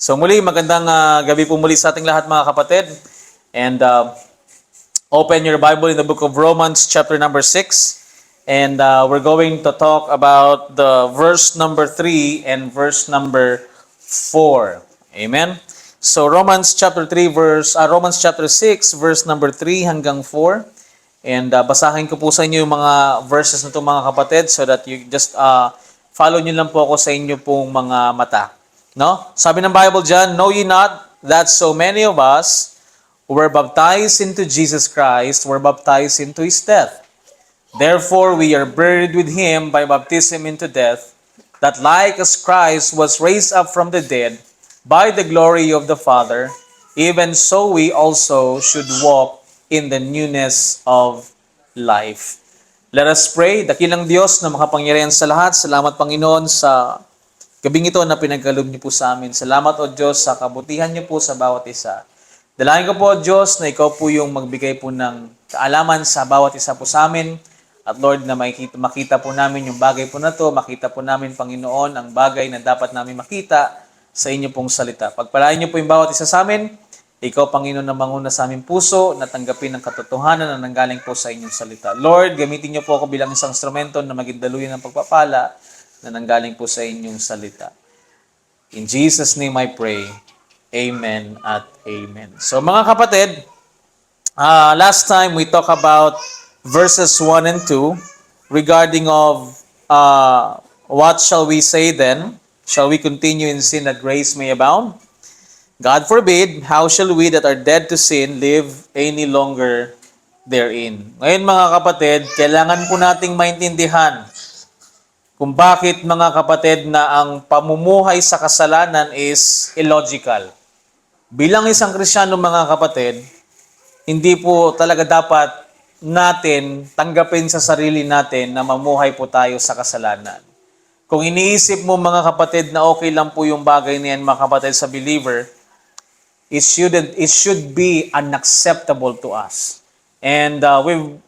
So muli, magandang gabi po muli sa ating lahat mga kapatid. And open your Bible in the book of Romans chapter number 6. And we're going to talk about the verse number 3 and verse number 4. Amen? So Romans chapter 6 verse number 3 hanggang 4. And basahin ko po sa inyo yung mga verses na ito mga kapatid so that you just follow nyo lang po ako sa inyo pong mga mata. No? Sabi ng Bible dyan, "Know ye not that so many of us who were baptized into Jesus Christ were baptized into His death? Therefore we are buried with Him by baptism into death, that like as Christ was raised up from the dead by the glory of the Father, even so we also should walk in the newness of life." Let us pray. Dakilang Diyos na makapangyarihan sa lahat, salamat Panginoon sa gabing ito na pinagkaloob niyo po sa amin. Salamat o Diyos sa kabutihan niyo po sa bawat isa. Dalangin ko po Diyos na ikaw po yung magbigay po ng kaalaman sa bawat isa po sa amin. At Lord, na makita po namin yung bagay po na to, makita po namin Panginoon ang bagay na dapat namin makita sa inyo pong salita. Pagpalain niyo po yung bawat isa sa amin. Ikaw Panginoon na manguna sa aming puso na tanggapin ang katotohanan na nanggaling po sa inyong salita. Lord, gamitin niyo po ako bilang isang instrumento na maging daluyan ng pagpapala na nanggaling po sa inyong salita. In Jesus' name I pray. Amen at amen. So mga kapatid, last time we talked about verses 1 and 2 regarding of what shall we say then? Shall we continue in sin that grace may abound? God forbid, how shall we that are dead to sin live any longer therein? Ngayon mga kapatid, kailangan po nating maintindihan kung bakit mga kapatid na ang pamumuhay sa kasalanan is illogical. Bilang isang Kristiyano mga kapatid, hindi po talaga dapat natin tanggapin sa sarili natin na mamuhay po tayo sa kasalanan. Kung iniisip mo mga kapatid na okay lang po yung bagay na yan mga kapatid sa believer, it should be unacceptable to us. And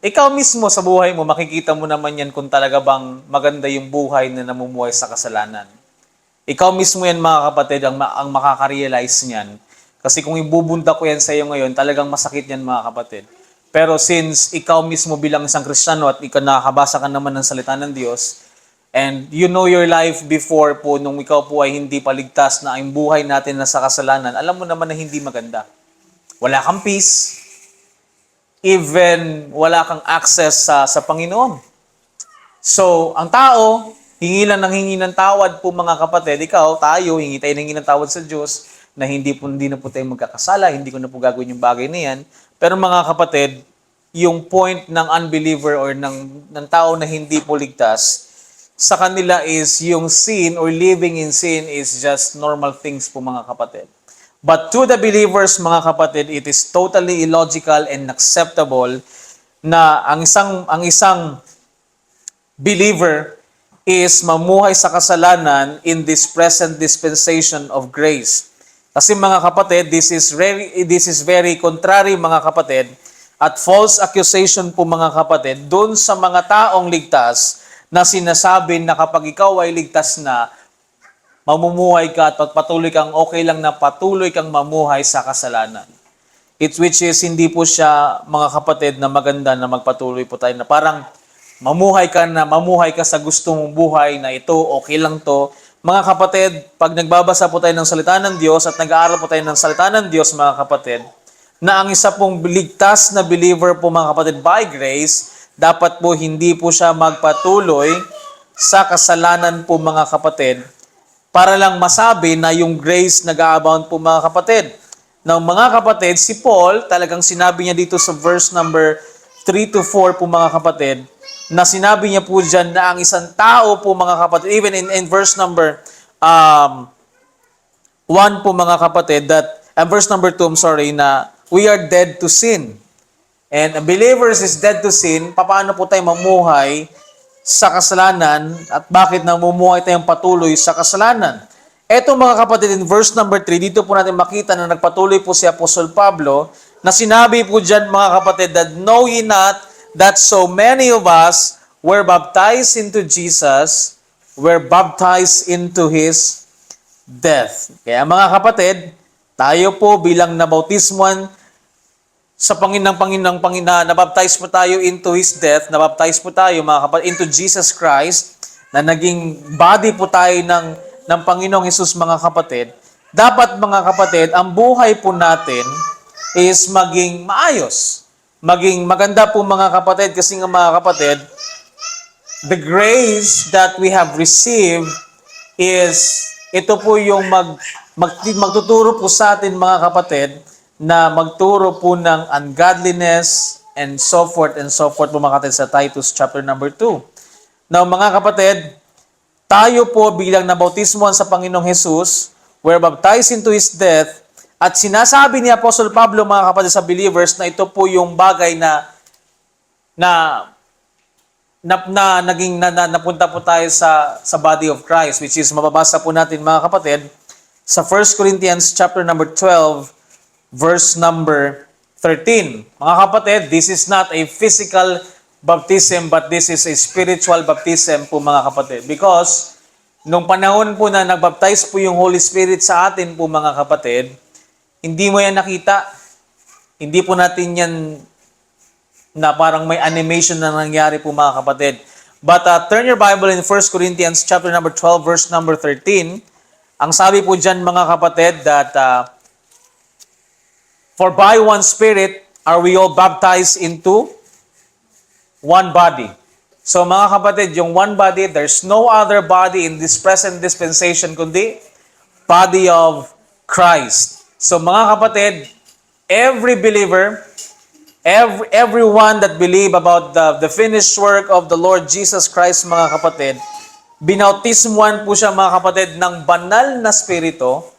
ikaw mismo sa buhay mo, makikita mo naman yan kung talaga bang maganda yung buhay na namumuhay sa kasalanan. Ikaw mismo yan mga kapatid ang makaka-realize niyan. Kasi kung ibubunta ko yan sa iyo ngayon, talagang masakit yan mga kapatid. Pero since ikaw mismo bilang isang Kristiyano at ikaw nakakabasa ka naman ng salita ng Diyos, and you know your life before po nung ikaw po ay hindi paligtas na ang buhay natin na sa kasalanan, alam mo naman na hindi maganda. Wala kang peace. Even wala kang access sa Panginoon. So, ang tao, hingi ng tawad po mga kapatid. Ikaw, tayo, hingi ng tawad sa Diyos na hindi na po tayo magkakasala, hindi ko na po gagawin yung bagay na yan. Pero mga kapatid, yung point ng unbeliever or ng tao na hindi po ligtas, sa kanila is yung sin or living in sin is just normal things po mga kapatid. But to the believers, mga kapatid, it is totally illogical and acceptable na ang isang believer is mamuhay sa kasalanan in this present dispensation of grace. Kasi mga kapatid, this is very contrary mga kapatid at false accusation po mga kapatid doon sa mga taong ligtas na sinasabi na kapag ikaw ay ligtas na, mamumuhay ka at patuloy kang okay lang na patuloy kang mamuhay sa kasalanan. Which is hindi po siya mga kapatid na maganda na magpatuloy po tayo na parang mamuhay ka sa gusto mong buhay na ito, okay lang to. Mga kapatid, pag nagbabasa po tayo ng salita ng Diyos at nag-aaral po tayo ng salita ng Diyos mga kapatid, na ang isa pong ligtas na believer po mga kapatid by grace, dapat po hindi po siya magpatuloy sa kasalanan po mga kapatid, para lang masabi na yung grace nag-aabound po mga kapatid. Now mga kapatid, si Paul, talagang sinabi niya dito sa verse number 3 to 4 po mga kapatid, na sinabi niya po dyan na ang isang tao po mga kapatid, even in verse number 1 po mga kapatid, verse number 2, na we are dead to sin. And believers is dead to sin, paano po tayo mamuhay sa kasalanan at bakit namumuhay tayong patuloy sa kasalanan. Eto mga kapatid, in verse number 3, dito po natin makita na nagpatuloy po si Apostol Pablo na sinabi po dyan mga kapatid that know ye not that so many of us were baptized into Jesus, were baptized into His death. Kaya mga kapatid, tayo po bilang nabautismuhan sa nabaptize po tayo into His death, nabaptize po tayo mga kapatid into Jesus Christ, na naging body po tayo ng Panginoong Hesus mga kapatid. Dapat mga kapatid, ang buhay po natin is maging maayos. Maging maganda po mga kapatid, kasi nga mga kapatid, the grace that we have received is, ito po yung magtuturo po sa atin mga kapatid, na magturo po ng ungodliness and so forth po mga kapatid sa Titus chapter number 2. Now mga kapatid, tayo po bilang nabautismuhan sa Panginoong Hesus, we're baptized into His death, at sinasabi ni Apostle Pablo mga kapatid sa believers na ito po yung bagay napunta po tayo sa body of Christ, which is mababasa po natin mga kapatid sa 1 Corinthians chapter number 12 verse number 13. Mga kapatid, this is not a physical baptism, but this is a spiritual baptism po mga kapatid, because nung panahon po na nagbaptize po yung Holy Spirit sa atin po mga kapatid, hindi mo yan nakita. Hindi po natin yan na parang may animation na nangyari po mga kapatid. But turn your Bible in 1 Corinthians chapter number 12 verse number 13. Ang sabi po dyan mga kapatid that for by one Spirit are we all baptized into one body. So mga kapatid, yung one body, there's no other body in this present dispensation kundi body of Christ. So mga kapatid, every believer, everyone that believe about the finished work of the Lord Jesus Christ mga kapatid, binautismuhan po siya mga kapatid ng banal na spirito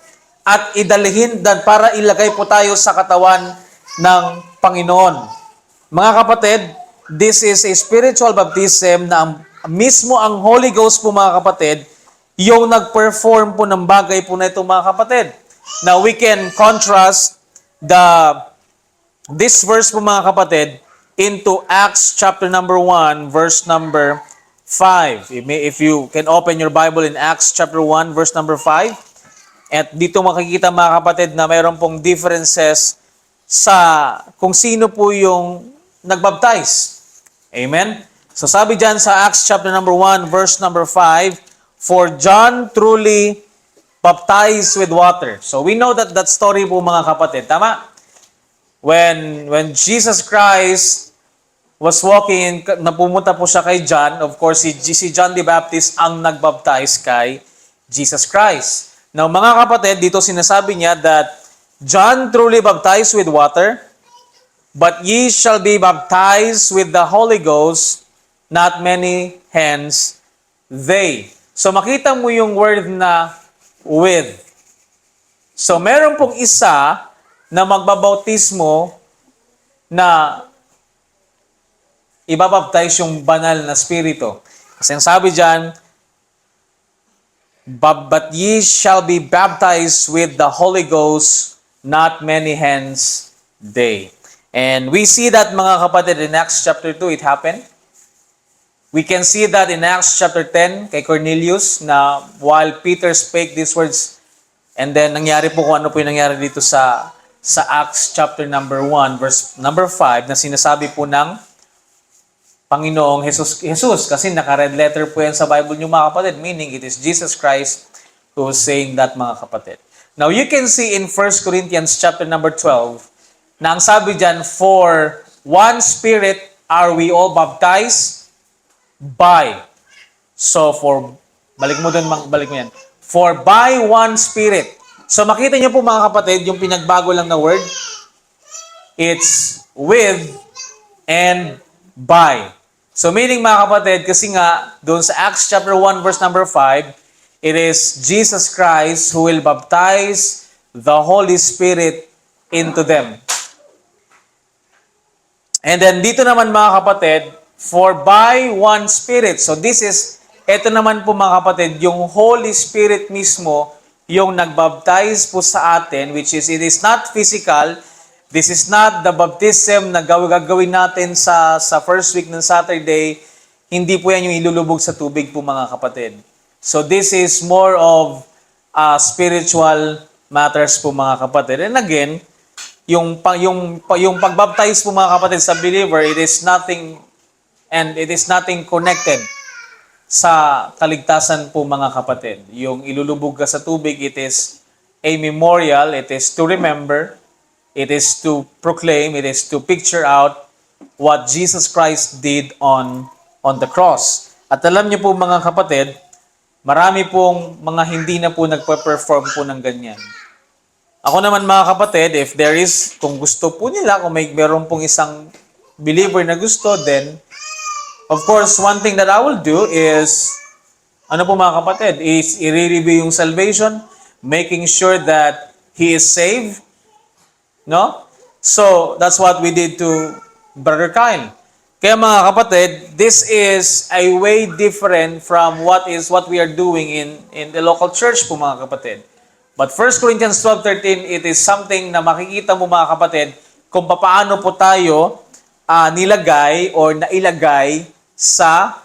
at idalhin para ilagay po tayo sa katawan ng Panginoon. Mga kapatid, this is a spiritual baptism na mismo ang Holy Ghost po mga kapatid, yung nag-perform po ng bagay po na ito mga kapatid. Now we can contrast this verse po mga kapatid into Acts chapter number 1 verse number 5. If you can open your Bible in Acts chapter 1 verse number 5. At dito makikita mga kapatid na mayroon pong differences sa kung sino po yung nagbaptize. Amen? So sabi dyan sa Acts chapter number 1 verse number 5, for John truly baptized with water. So we know that story po mga kapatid. Tama? When Jesus Christ was walking, napumunta po siya kay John. Of course, si John the Baptist ang nagbaptize kay Jesus Christ. Now mga kapatid, dito sinasabi niya that John truly baptized with water, but ye shall be baptized with the Holy Ghost, not many hence they. So makita mo yung word na with. So meron pong isa na magbabautismo na ibabaptize yung banal na spirito. Kasi ang sabi dyan, but ye shall be baptized with the Holy Ghost, not many hence they. And we see that mga kapatid in Acts chapter 2, it happened. We can see that in Acts chapter 10 kay Cornelius na while Peter spake these words, and then nangyari po kung ano po yung nangyari dito sa Acts chapter number 1 verse number 5 na sinasabi po ng Panginoong Jesus, kasi naka-red letter po yan sa Bible niyo mga kapatid, meaning it is Jesus Christ who is saying that mga kapatid. Now you can see in 1 Corinthians chapter number 12 na ang sabi dyan, for one Spirit are we all baptized by. So balik mo yan. For by one Spirit. So makita niyo po mga kapatid, yung pinagbago lang na word, it's with and by. So meaning mga kapatid, kasi nga, doon sa Acts chapter 1 verse number 5, it is Jesus Christ who will baptize the Holy Spirit into them. And then dito naman mga kapatid, for by one Spirit. So ito naman po mga kapatid, yung Holy Spirit mismo, yung nagbaptize po sa atin, which is, it is not physical. This is not the baptism na gagawin natin sa first week ng Saturday. Hindi po yan yung ilulubog sa tubig po mga kapatid. So this is more of spiritual matters po mga kapatid. And again, yung pagbaptize po mga kapatid sa believer, it is nothing connected sa kaligtasan po mga kapatid. Yung ilulubog ka sa tubig, it is a memorial, it is to remember, it is to proclaim, it is to picture out what Jesus Christ did on the cross. At alam niyo po mga kapatid, marami pong mga hindi na po nagpa-perform po ng ganyan. Ako naman mga kapatid, kung gusto po nila, kung meron pong isang believer na gusto, then, of course, one thing that I will do is, ano po mga kapatid, is i-review yung salvation, making sure that he is saved, no? So, that's what we did to Brother Kyle. Kaya mga kapatid, this is a way different from what we are doing in the local church po mga kapatid. But 1 Corinthians 12:13, it is something na makikita mo mga kapatid kung paano po tayo nilagay or nailagay sa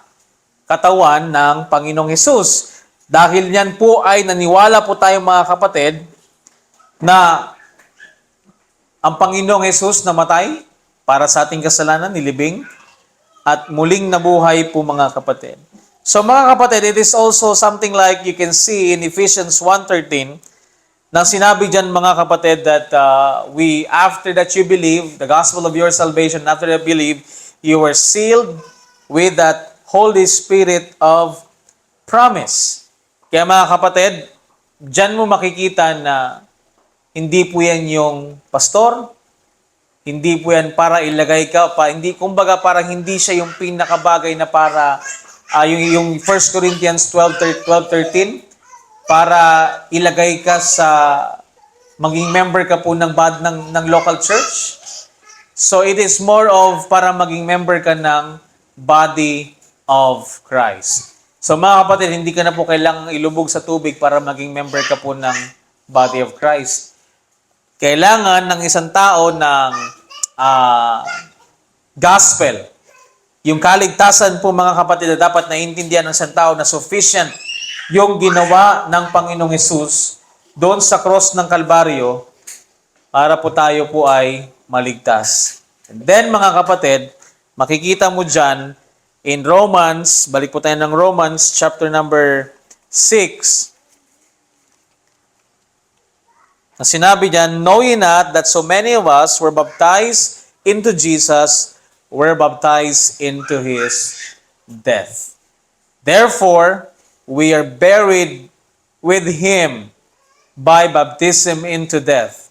katawan ng Panginoong Hesus. Dahil yan po ay naniwala po tayo mga kapatid na ang Panginoong Hesus namatay para sa ating kasalanan, nilibing, at muling nabuhay po mga kapatid. So mga kapatid, it is also something like you can see in Ephesians 1:13, na sinabi dyan mga kapatid that after that you believe, the gospel of your salvation, after that you believe, you were sealed with that Holy Spirit of promise. Kaya mga kapatid, dyan mo makikita na hindi po yan yung pastor, hindi po yan para ilagay ka, kumbaga parang hindi siya yung pinakabagay na para, yung 1 Corinthians 12:13, para ilagay ka sa maging member ka po ng local church. So it is more of para maging member ka ng body of Christ. So mga kapatid, hindi ka na po kailangang ilubog sa tubig para maging member ka po ng body of Christ. Kailangan ng isang tao ng gospel. Yung kaligtasan po mga kapatid na dapat naiintindihan ng isang tao na sufficient yung ginawa ng Panginoong Hesus doon sa cross ng Kalbaryo para po tayo po ay maligtas. And then mga kapatid, makikita mo dyan in Romans, balik po tayo ng Romans chapter number 6, na sinabi dyan, "Know ye not that so many of us were baptized into Jesus, were baptized into His death. Therefore, we are buried with Him by baptism into death,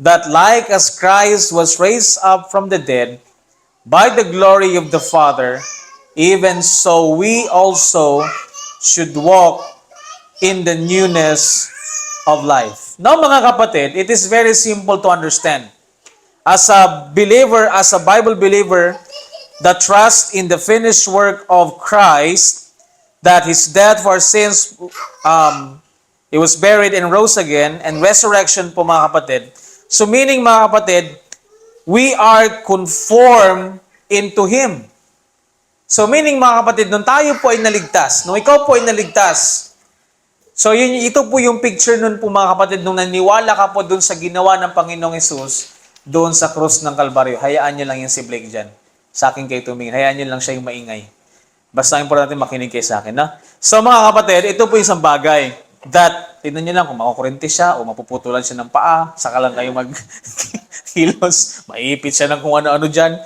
that like as Christ was raised up from the dead by the glory of the Father, even so we also should walk in the newness of life." Now mga kapatid, it is very simple to understand. As a believer, as a Bible believer, that trust in the finished work of Christ, that His death for sins, He was buried and rose again, and resurrection po mga kapatid. So meaning mga kapatid, we are conformed into Him. So meaning mga kapatid, nung tayo po ay naligtas, nung ikaw po ay naligtas, so ito po yung picture nun po mga kapatid, nung naniwala ka po dun sa ginawa ng Panginoong Hesus, doon sa krus ng Kalbaryo. Hayaan nyo lang yung si Blake dyan. Sa akin kayo tumingin. Hayaan nyo lang siya yung maingay. Basta importante makinig kayo sa akin. Na? So mga kapatid, ito po yung isang bagay that, tignan nyo lang kung makukurente siya o mapuputulan siya ng paa, saka lang kayo mag-kilos, maipit siya ng kung ano-ano dyan.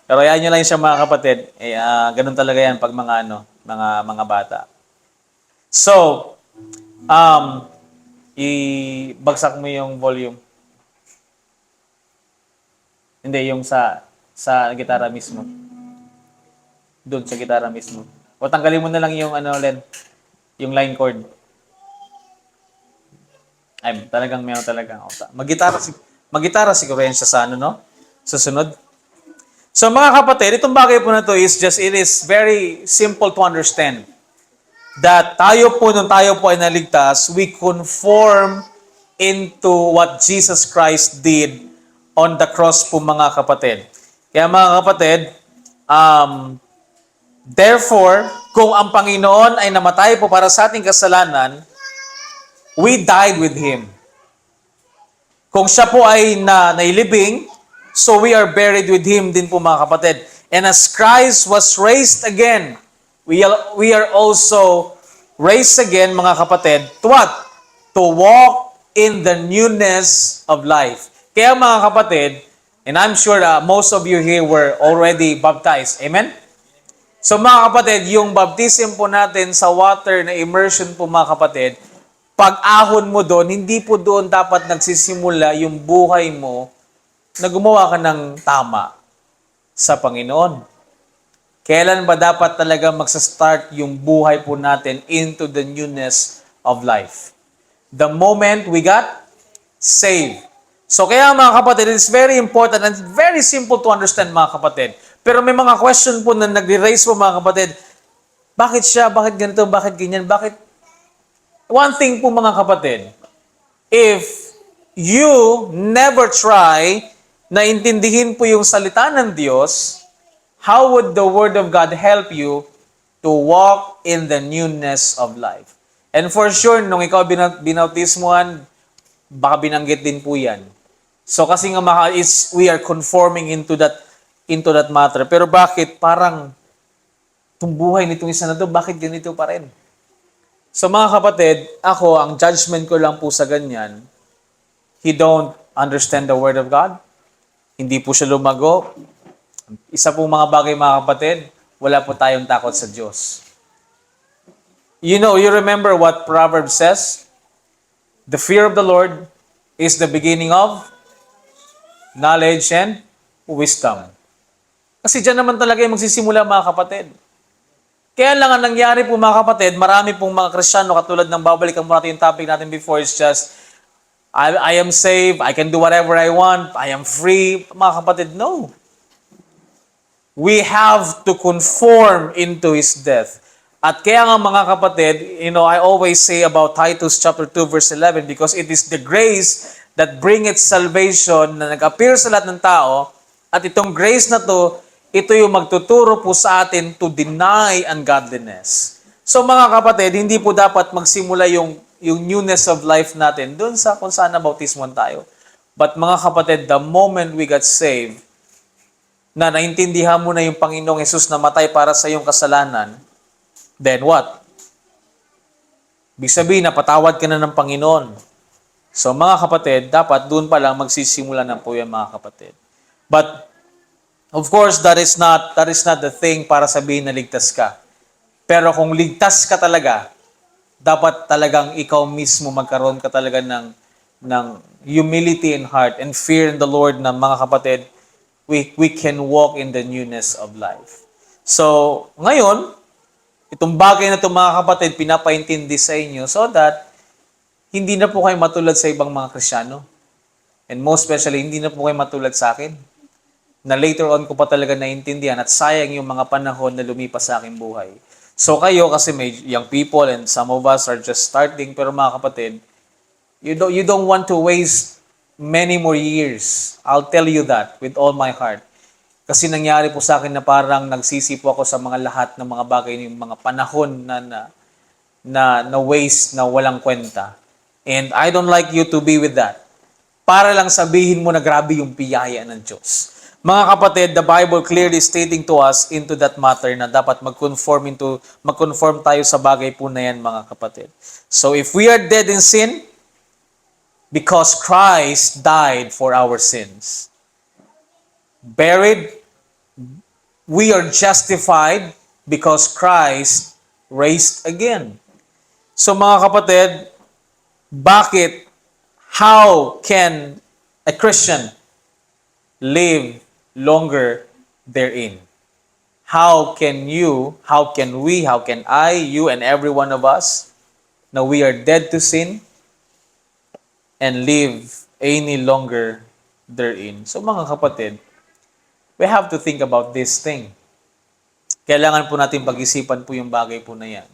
Pero hayaan nyo lang siya mga kapatid. Ganun talaga yan pag mga bata. So, ibagsak mo yung volume. Hindi, yung sa gitara mismo. Doon sa gitara mismo. O tanggalin mo na lang yung Len, yung line chord. Ay, talagang meron talaga. Mag-gitara siguro yan siya sa susunod. So mga kapatid, itong bagay po na to it is very simple to understand. That nung tayo po ay naligtas, we conform into what Jesus Christ did on the cross po mga kapatid. Kaya mga kapatid, therefore, kung ang Panginoon ay namatay po para sa ating kasalanan, we died with Him. Kung siya po ay nailibing, so we are buried with Him din po mga kapatid. And as Christ was raised again, we are also raised again mga kapatid, to what? To walk in the newness of life. Kaya mga kapatid, and I'm sure most of you here were already baptized. Amen? So mga kapatid, yung baptism po natin sa water na immersion po mga kapatid, pag ahon mo doon, hindi po doon dapat nagsisimula yung buhay mo na gumawa ka ng tama sa Panginoon. Kailan ba dapat talaga magsa-start yung buhay po natin into the newness of life? The moment we got saved. So kaya mga kapatid, it's very important and very simple to understand mga kapatid. Pero may mga question po na nagre-raise po mga kapatid. Bakit siya? Bakit ganito? Bakit ganyan? Bakit? One thing po mga kapatid, if you never try na intindihin po yung salita ng Diyos, how would the Word of God help you to walk in the newness of life? And for sure, nung ikaw binautismuhan, baka binanggit din po yan. So kasi nga we are conforming into that matter. Pero bakit parang itong buhay nitong isa na to, bakit ganito pa rin? So mga kapatid, ang judgment ko lang po sa ganyan, he don't understand the Word of God, hindi po siya lumago. Isa pong mga bagay mga kapatid, wala po tayong takot sa Diyos. You remember what Proverbs says? The fear of the Lord is the beginning of knowledge and wisdom. Kasi dyan naman talaga yung magsisimula mga kapatid. Kaya lang ang nangyari po mga kapatid, marami pong mga Kristiyano, katulad ng babalikan mo natin yung topic natin before, it's just, I am saved, I can do whatever I want, I am free. Mga kapatid, no. We have to conform into His death. At kaya nga mga kapatid, I always say about Titus chapter 2 verse 11, because it is the grace that bringeth salvation na nag-appear sa lahat ng tao, at itong grace na to, ito yung magtuturo po sa atin to deny ungodliness. So mga kapatid, hindi po dapat magsimula yung newness of life natin doon sa kung saan nabautismuhan tayo. But mga kapatid, the moment we got saved, na naintindihan mo na yung Panginoong Hesus na matay para sa iyong kasalanan, then what? Ibig sabihin, napatawad ka na ng Panginoon. So mga kapatid, dapat doon pa lang magsisimula na po yan mga kapatid. But of course, that is not the thing para sabihin na ligtas ka. Pero kung ligtas ka talaga, dapat talagang ikaw mismo magkaroon ka talaga ng humility in heart and fear in the Lord na mga kapatid, we can walk in the newness of life. So, ngayon, itong bagay na ito mga kapatid, pinapaintindi sa inyo so that hindi na po kayo matulad sa ibang mga Kristiyano. And most especially, hindi na po kayo matulad sa akin, na later on ko pa talaga naintindihan at sayang yung mga panahon na lumipas sa aking buhay. So kayo, kasi may young people and some of us are just starting, pero mga kapatid, you don't want to waste many more years. I'll tell you that with all my heart. Kasi nangyari po sa akin na parang nagsisi po ako sa mga lahat ng mga bagay, yung mga panahon na waste, na walang kwenta. And I don't like you to be with that. Para lang sabihin mo na grabe yung biyaya ng Diyos. Mga kapatid, the Bible clearly stating to us into that matter na dapat mag-conform tayo sa bagay po na yan, mga kapatid. So if we are dead in sin, because Christ died for our sins. Buried, we are justified because Christ raised again. So mga kapatid, how can a Christian live longer therein? How can I, you, and every one of us, now we are dead to sin and live any longer therein? So mga kapatid, we have to think about this thing. Kailangan po natin pag-isipan po yung bagay po na yan.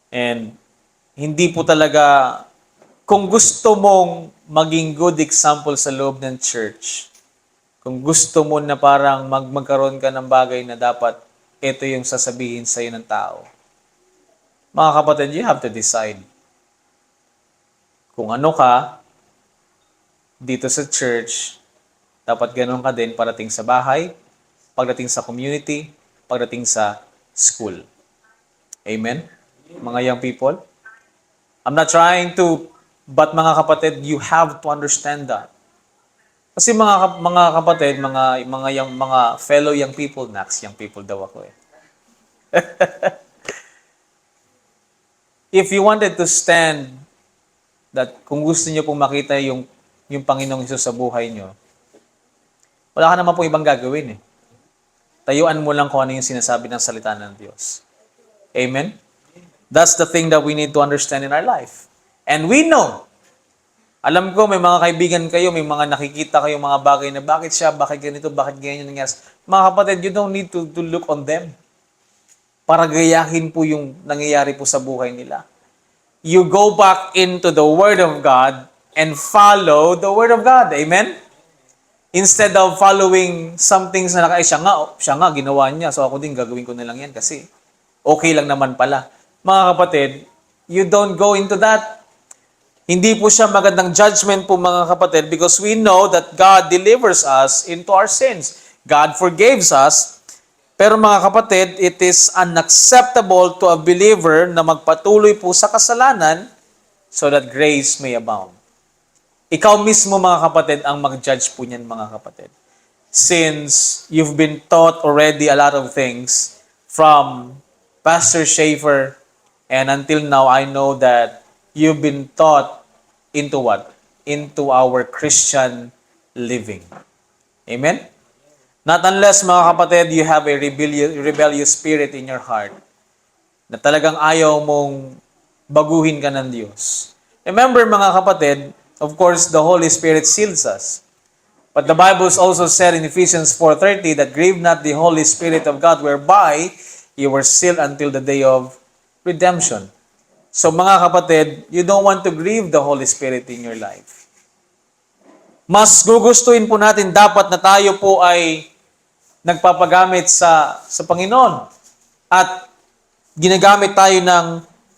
And hindi po talaga, kung gusto mong maging good example sa loob ng church, kung gusto mo na parang magkaroon ka ng bagay na dapat ito yung sasabihin sa'yo ng tao, mga kapatid, you have to decide. Kung ano ka dito sa church, dapat ganun ka din pagdating sa bahay, pagdating sa community, pagdating sa school. Amen? Mga young people? I'm not trying to, but mga kapatid, you have to understand that. Kasi mga kapatid, mga fellow young people, Nax, young people daw ako eh. If you wanted to stand that kung gusto niyo pong makita yung Panginoong Hesus sa buhay niyo, wala ka naman pong ibang gagawin eh. Tayuan mo lang kung ano yung sinasabi ng salita ng Diyos. Amen? That's the thing that we need to understand in our life. And we know, alam ko may mga kaibigan kayo, may mga nakikita kayo mga bagay na bakit siya, bakit ganito, bakit ganyan nangyari. Mga kapatid, you don't need to look on them para gayahin po yung nangyayari po sa buhay nila. You go back into the Word of God and follow the Word of God. Amen? Instead of following some things na siya nga, ginawa niya, so ako din gagawin ko na lang yan kasi okay lang naman pala. Mga kapatid, you don't go into that. Hindi po siya magandang judgment po mga kapatid because we know that God delivers us into our sins. God forgives us. Pero mga kapatid, it is unacceptable to a believer na magpatuloy po sa kasalanan so that grace may abound. Ikaw mismo mga kapatid ang mag-judge po niyan mga kapatid. Since you've been taught already a lot of things from Pastor Schaefer and until now I know that you've been taught into what? Into our Christian living. Amen? Not unless, mga kapatid, you have a rebellious spirit in your heart na talagang ayaw mong baguhin ka ng Diyos. Remember, mga kapatid, of course, the Holy Spirit seals us. But the Bible also said in Ephesians 4:30 that grieve not the Holy Spirit of God whereby you were sealed until the day of redemption. So mga kapatid, you don't want to grieve the Holy Spirit in your life. Mas gugustuhin po natin dapat na tayo po ay nagpapagamit sa Panginoon. At ginagamit tayo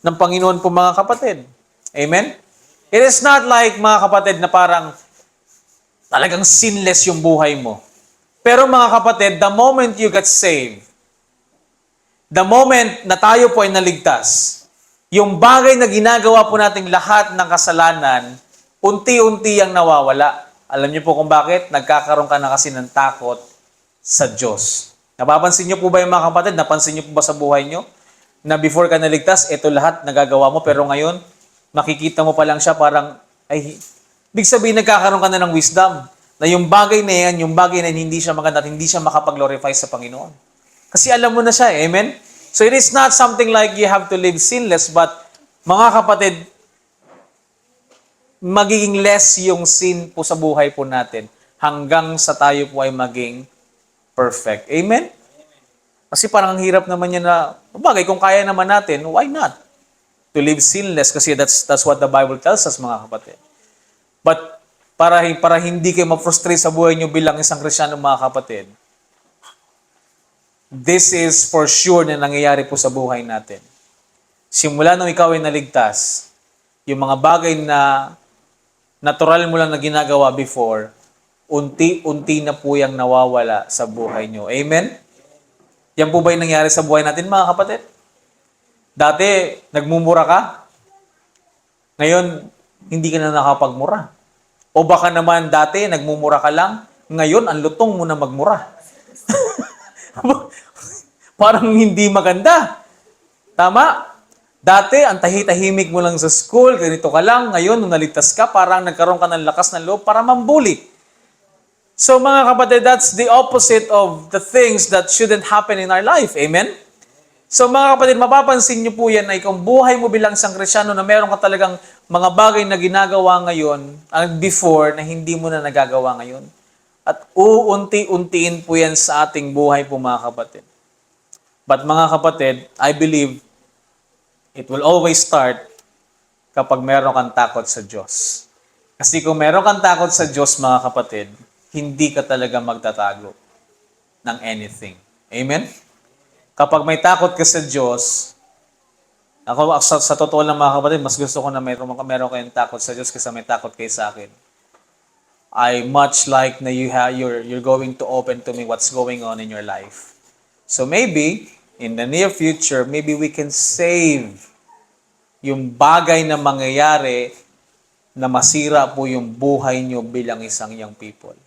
ng Panginoon po mga kapatid. Amen? It is not like mga kapatid na parang talagang sinless yung buhay mo. Pero mga kapatid, the moment you got saved, the moment na tayo po ay naligtas, yung bagay na ginagawa po nating lahat ng kasalanan, unti-unti ang nawawala. Alam niyo po kung bakit? Nagkakaroon ka na kasi ng takot sa Diyos. Napapansin niyo po ba yung mga kapatid? Napansin niyo po ba sa buhay niyo? Na before ka naligtas, ito lahat nagagawa mo, pero ngayon, makikita mo pa lang siya parang, ay, big sabihin nagkakaroon ka na ng wisdom, na yung bagay na yan, yung bagay na hindi siya maganda at hindi siya makapag-glorify sa Panginoon. Kasi alam mo na siya, amen? So it is not something like you have to live sinless, but mga kapatid, magiging less yung sin po sa buhay po natin hanggang sa tayo po ay maging perfect. Amen? Kasi parang ang hirap naman yan na, bagay, kung kaya naman natin, why not? To live sinless kasi that's what the Bible tells us, mga kapatid. But para hindi kayo ma-frustrate sa buhay nyo bilang isang Kristiyano, mga kapatid, this is for sure na nangyayari po sa buhay natin. Simula nung ikaw ay naligtas, yung mga bagay na natural mo lang na ginagawa before, unti-unti na po yung nawawala sa buhay nyo. Amen? Yan po ba yung nangyari sa buhay natin, mga kapatid? Dati, nagmumura ka. Ngayon, hindi ka na nakapagmura. O baka naman dati, nagmumura ka lang. Ngayon, ang lutong mo na magmura. Parang hindi maganda. Tama? Dati, ang tahimik mo lang sa school, ganito ka lang. Ngayon, nung naligtas ka, parang nagkaroon ka ng lakas ng loob para mambuli. So mga kapatid, that's the opposite of the things that shouldn't happen in our life. Amen? So mga kapatid, mapapansin niyo po yan ay kung buhay mo bilang isang Kristiyano na meron ka talagang mga bagay na ginagawa ngayon before na hindi mo na nagagawa ngayon. At uunti-untiin po yan sa ating buhay po mga kapatid. But mga kapatid, I believe it will always start kapag meron kang takot sa Diyos. Kasi kung meron kang takot sa Diyos mga kapatid, hindi ka talaga magtatago ng anything. Amen? Kapag may takot ka sa Diyos, Ako, sa totoo lang mga kapatid, mas gusto ko na meron kayong takot sa Diyos kaysa may takot kayo sa akin. I much like na you're going to open to me what's going on in your life. So maybe, in the near future, maybe we can save yung bagay na mangyayari na masira po yung buhay nyo bilang isang young people.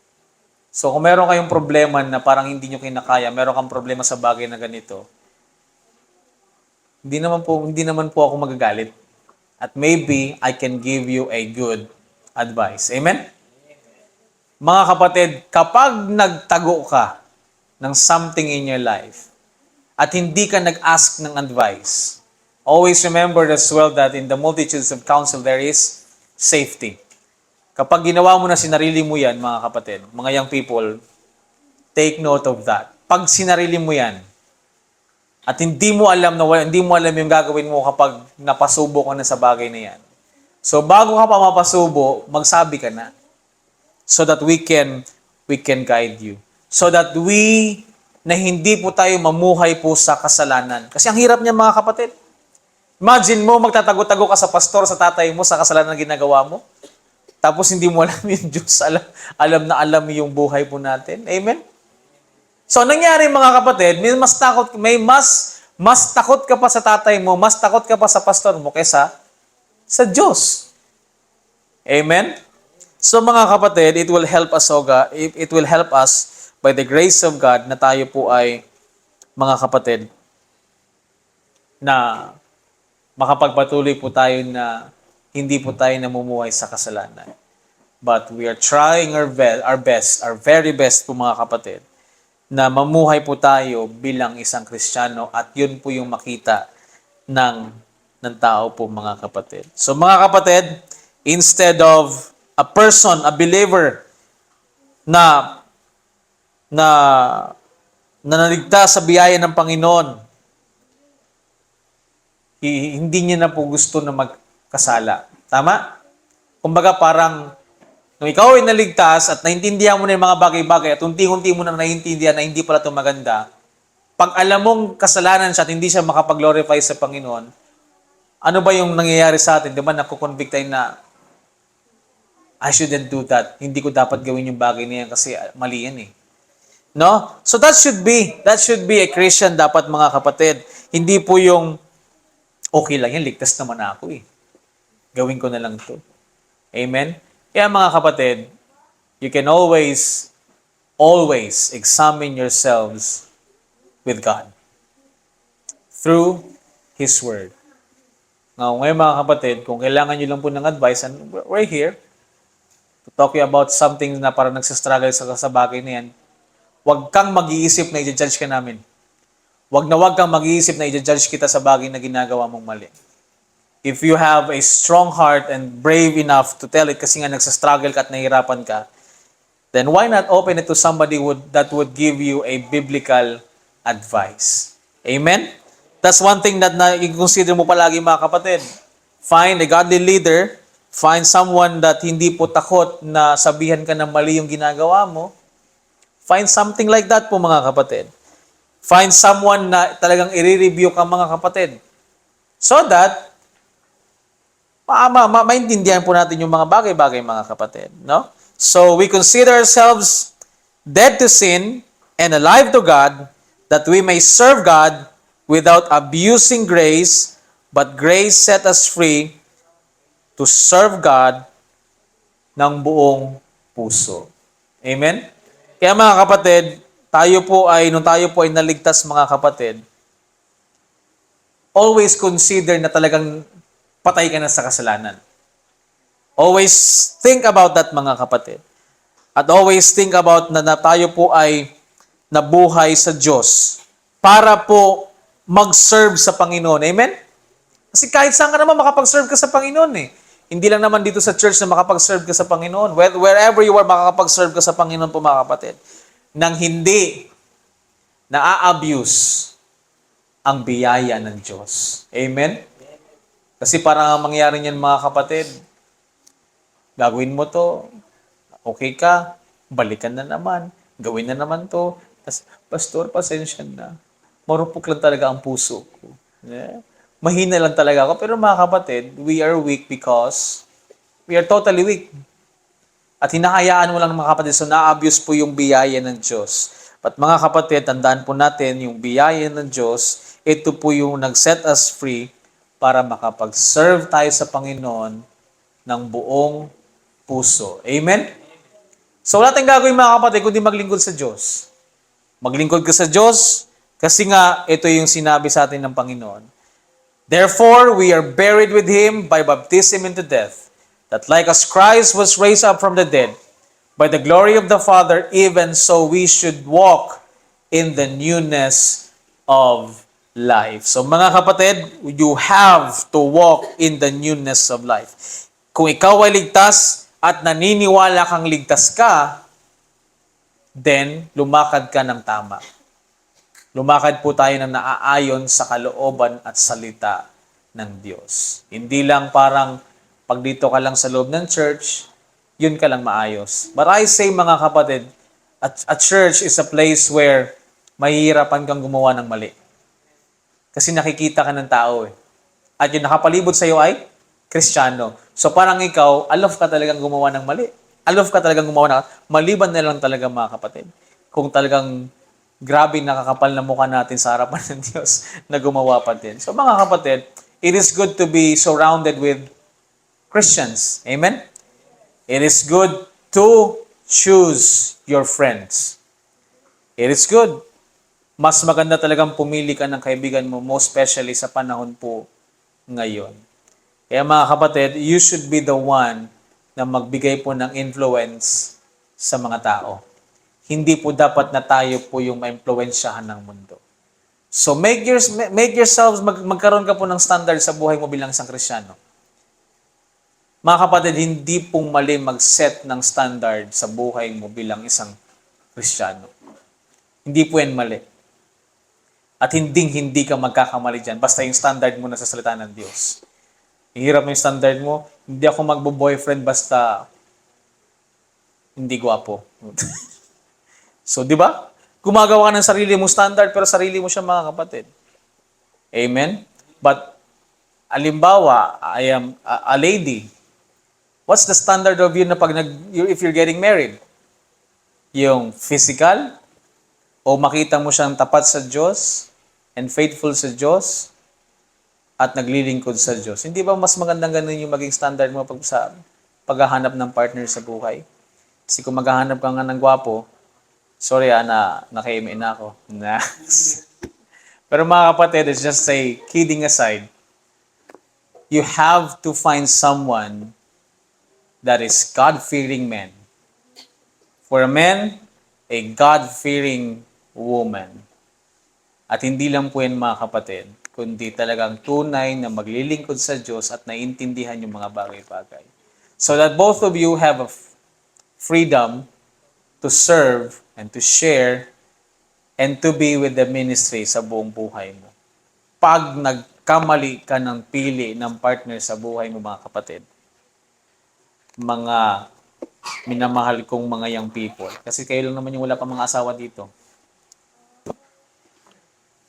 So kung meron kayong problema na parang hindi nyo kinakaya, meron kang problema sa bagay na ganito, hindi naman po ako magagalit. At maybe I can give you a good advice. Amen? Mga kapatid, kapag nagtago ka ng something in your life at hindi ka nag-ask ng advice, always remember as well that in the multitudes of counsel there is safety. Kapag ginawa mo na sinarili mo yan, mga kapatid, mga young people, take note of that. Pag sinarili mo yan, at hindi mo alam yung gagawin mo kapag napasubo ka na sa bagay na yan. So bago ka pa mapasubo, magsabi ka na. So that we can guide you. So that na hindi po tayo mamuhay po sa kasalanan. Kasi ang hirap niya mga kapatid. Imagine mo, magtatago-tago ka sa pastor, sa tatay mo, sa kasalanan na ginagawa mo. Tapos hindi mo alam yung Diyos. Alam yung buhay po natin. Amen? So, nangyari mga kapatid, may mas takot ka pa sa tatay mo, mas takot ka pa sa pastor mo kaysa sa Diyos. Amen? So mga kapatid, it will help us by the grace of God na tayo po ay mga kapatid na makapagpatuloy po tayo na hindi po tayo namumuhay sa kasalanan. But we are trying our best, our very best po mga kapatid, na mamuhay po tayo bilang isang Kristiyano at yun po yung makita ng tao po mga kapatid. So mga kapatid, instead of a person, a believer na naligtas sa biyaya ng Panginoon, hindi niya na po gusto na magkasala. Tama? Kumbaga parang nung ikaw ay naligtas at naintindihan mo na yung mga bagay-bagay at unti-unti mo nang naintindihan na hindi pala ito maganda, pag alam mong kasalanan siya at hindi siya makapag-glorify sa Panginoon, ano ba yung nangyayari sa atin? Di ba nakukonvict tayo na I shouldn't do that. Hindi ko dapat gawin yung bagay na yan kasi mali yan eh. No? So that should be a Christian dapat mga kapatid. Hindi po yung okay lang yan, ligtas naman ako eh. Gawin ko na lang to. Amen? Kaya mga kapatid, you can always examine yourselves with God through His Word. Ngayon mga kapatid, kung kailangan nyo lang po ng advice, and we're here to talk you about something na parang nagsastruggle sa bagay na yan, huwag kang mag-iisip na i-judge ka namin. Huwag kang mag-iisip na i-judge kita sa bagay na ginagawa mong mali. If you have a strong heart and brave enough to tell it kasi nga nagsastruggle ka at nahihirapan ka, then why not open it to somebody that would give you a biblical advice? Amen? That's one thing that i-consider mo palagi mga kapatid. Find a godly leader, find someone that hindi po takot na sabihan ka na mali yung ginagawa mo. Find something like that po mga kapatid. Find someone na talagang i-review ka mga kapatid. So that maintindihan po natin yung mga bagay-bagay mga kapatid, no? So we consider ourselves dead to sin and alive to God, that we may serve God without abusing grace, but grace set us free to serve God ng buong puso. Amen? Kaya mga kapatid, nung tayo po ay naligtas mga kapatid, always consider na talagang patay ka na sa kasalanan. Always think about that mga kapatid. At always think about na tayo po ay nabuhay sa Diyos para po mag-serve sa Panginoon. Amen? Kasi kahit saan ka naman makapag-serve ka sa Panginoon eh. Hindi lang naman dito sa church na makapag-serve ka sa Panginoon. Wherever you are, makakapag-serve ka sa Panginoon po mga kapatid. Nang hindi na-abuse ang biyaya ng Diyos. Amen? Kasi parang ang mangyari niyan mga kapatid, gagawin mo to, okay ka, balikan na naman, gawin na naman to. Tapos, Pastor, pasensya na. Marupok lang talaga ang puso ko. Yeah? mahina lang talaga ako. Pero mga kapatid, we are weak because we are totally weak. At hinahayaan mo lang ng mga kapatid, so na-abuse po yung biyaya ng Diyos. But mga kapatid, tandaan po natin, yung biyaya ng Diyos, ito po yung nag-set us free para makapag-serve tayo sa Panginoon ng buong puso. Amen? So wala tayong gagawin mga kapatid, kundi maglingkod sa Diyos. Maglingkod ka sa Diyos, kasi nga, ito yung sinabi sa atin ng Panginoon. Therefore, we are buried with Him by baptism into death, that like as Christ was raised up from the dead, by the glory of the Father, even so we should walk in the newness of life. So mga kapatid, you have to walk in the newness of life. Kung ikaw ay ligtas at naniniwala kang ligtas ka, then lumakad ka ng tama. Lumakad po tayo na naaayon sa kalooban at salita ng Diyos. Hindi lang parang pag dito ka lang sa loob ng church, yun ka lang maayos. But I say mga kapatid, a church is a place where mahihirapan kang gumawa ng mali. Kasi nakikita ka ng tao eh. At yung nakapalibot sa iyo ay Kristiyano. So parang ikaw, aloof ka talagang gumawa ng mali. Aloof ka talagang gumawa ng maliban na lang talaga mga kapatid. Kung talagang grabe nakakapal na mukha natin sa harapan ng Diyos na gumawa pa din. So mga kapatid, it is good to be surrounded with Christians. Amen? It is good to choose your friends. It is good. Mas maganda talagang pumili ka ng kaibigan mo, most especially sa panahon po ngayon. Kaya mga kapatid, you should be the one na magbigay po ng influence sa mga tao. Hindi po dapat na tayo po yung maimpluwensyahan ng mundo. So make yourselves, magkaroon ka po ng standard sa buhay mo bilang isang Kristiyano. Mga kapatid, hindi pong mali mag-set ng standard sa buhay mo bilang isang Kristiyano. Hindi po yan mali. At hindi ka magkakamali dyan. Basta yung standard mo na sa salita ng Diyos. Ihirap mo yung standard mo, hindi ako magbo-boyfriend basta hindi gwapo. So, di ba? Gumagawa ka ng sarili mong standard, pero sarili mo siya mga kapatid. Amen? But, alimbawa, I am a lady. What's the standard of you na if you're getting married? Yung physical? O makita mo siyang tapat sa Diyos and faithful sa Diyos at naglilingkod sa Diyos? Hindi ba mas magandang ganun yung maging standard mo sa paghahanap ng partner sa buhay? Kasi kung maghahanap ka nga ng gwapo, sorry naka-MA na ako. Pero mga kapatid, it's just say, kidding aside, you have to find someone that is God-fearing man. For a man, a God-fearing woman. At hindi lang po yan mga kapatid, kundi talagang tunay na maglilingkod sa Diyos at naintindihan yung mga bagay-bagay. So that both of you have a freedom to serve and to share and to be with the ministry sa buong buhay mo. Pag nagkamali ka ng pili ng partner sa buhay mo mga kapatid, mga minamahal kong mga young people, kasi kayo lang naman yung wala pa mga asawa dito,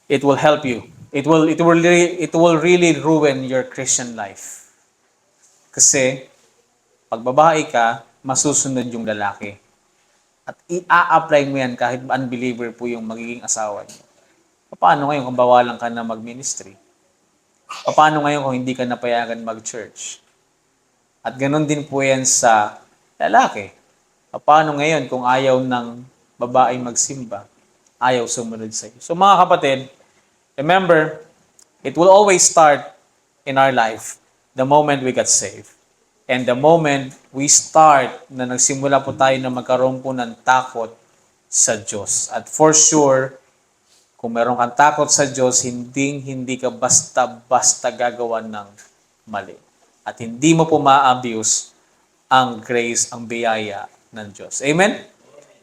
it will help you. It will really ruin your Christian life. Kasi pag babae ka, masusunod yung lalaki. At i-apply mo yan kahit unbeliever po yung magiging asawa niyo. Paano ngayon kung bawalan ka na mag-ministry? Paano ngayon kung hindi ka napayagan mag-church? At ganoon din po yan sa lalaki. Paano ngayon kung ayaw ng babae magsimba? Ayaw sumunod sa iyo. So mga kapatid, remember, it will always start in our life the moment we got saved. And the moment we start na nagsimula po tayo na magkaroon po ng takot sa Diyos. At for sure, kung meron kang takot sa Diyos, hindi ka basta-basta gagawa ng mali. At hindi mo po ma-abuse ang grace, ang biyaya ng Diyos. Amen?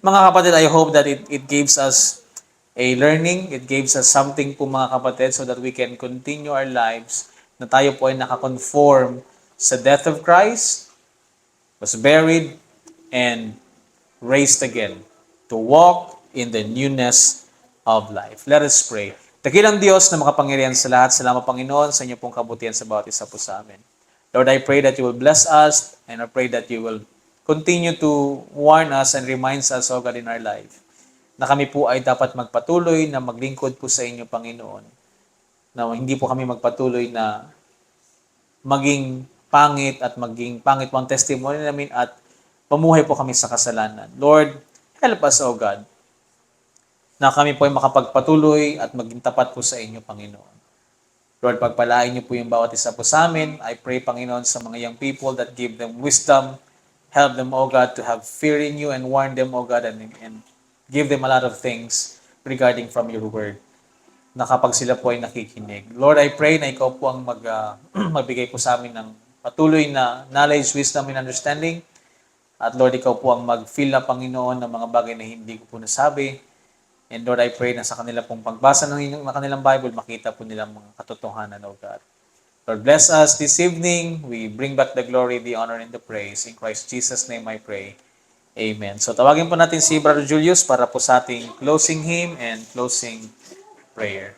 Mga kapatid, I hope that it gives us a learning, it gives us something po mga kapatid so that we can continue our lives na tayo po ay nakakonform sa death of Christ, was buried, and raised again to walk in the newness of life. Let us pray. Dakilang Diyos na makapangyarihan sa lahat, salamat Panginoon sa inyo pong kabutihan sa bawat isa po sa amin. Lord, I pray that you will bless us and I pray that you will continue to warn us and reminds us, O God, in our life na kami po ay dapat magpatuloy na maglingkod po sa inyo, Panginoon. Na hindi po kami magpatuloy na maging pangit at maging pangit po ang testimony namin at pamuhay po kami sa kasalanan. Lord, help us, O God, na kami po ay makapagpatuloy at maging tapat po sa inyo, Panginoon. Lord, pagpalain niyo po yung bawat isa po sa amin. I pray, Panginoon, sa mga young people that give them wisdom. Help them, O God, to have fear in you and warn them, O God, and give them a lot of things regarding from your word na kapag sila po ay nakikinig. Lord, I pray na ikaw po ang magbigay po sa amin ng patuloy na knowledge, wisdom, and understanding. At Lord, ikaw po ang mag-fill na, Panginoon, ng mga bagay na hindi ko po nasabi. And Lord, I pray na sa kanila pong pagbasa ng kanilang Bible, makita po nila mga katotohanan, O God. Lord, bless us this evening. We bring back the glory, the honor, and the praise. In Christ Jesus' name I pray. Amen. So tawagin po natin si Brother Julius para po sa ating closing hymn and closing prayer.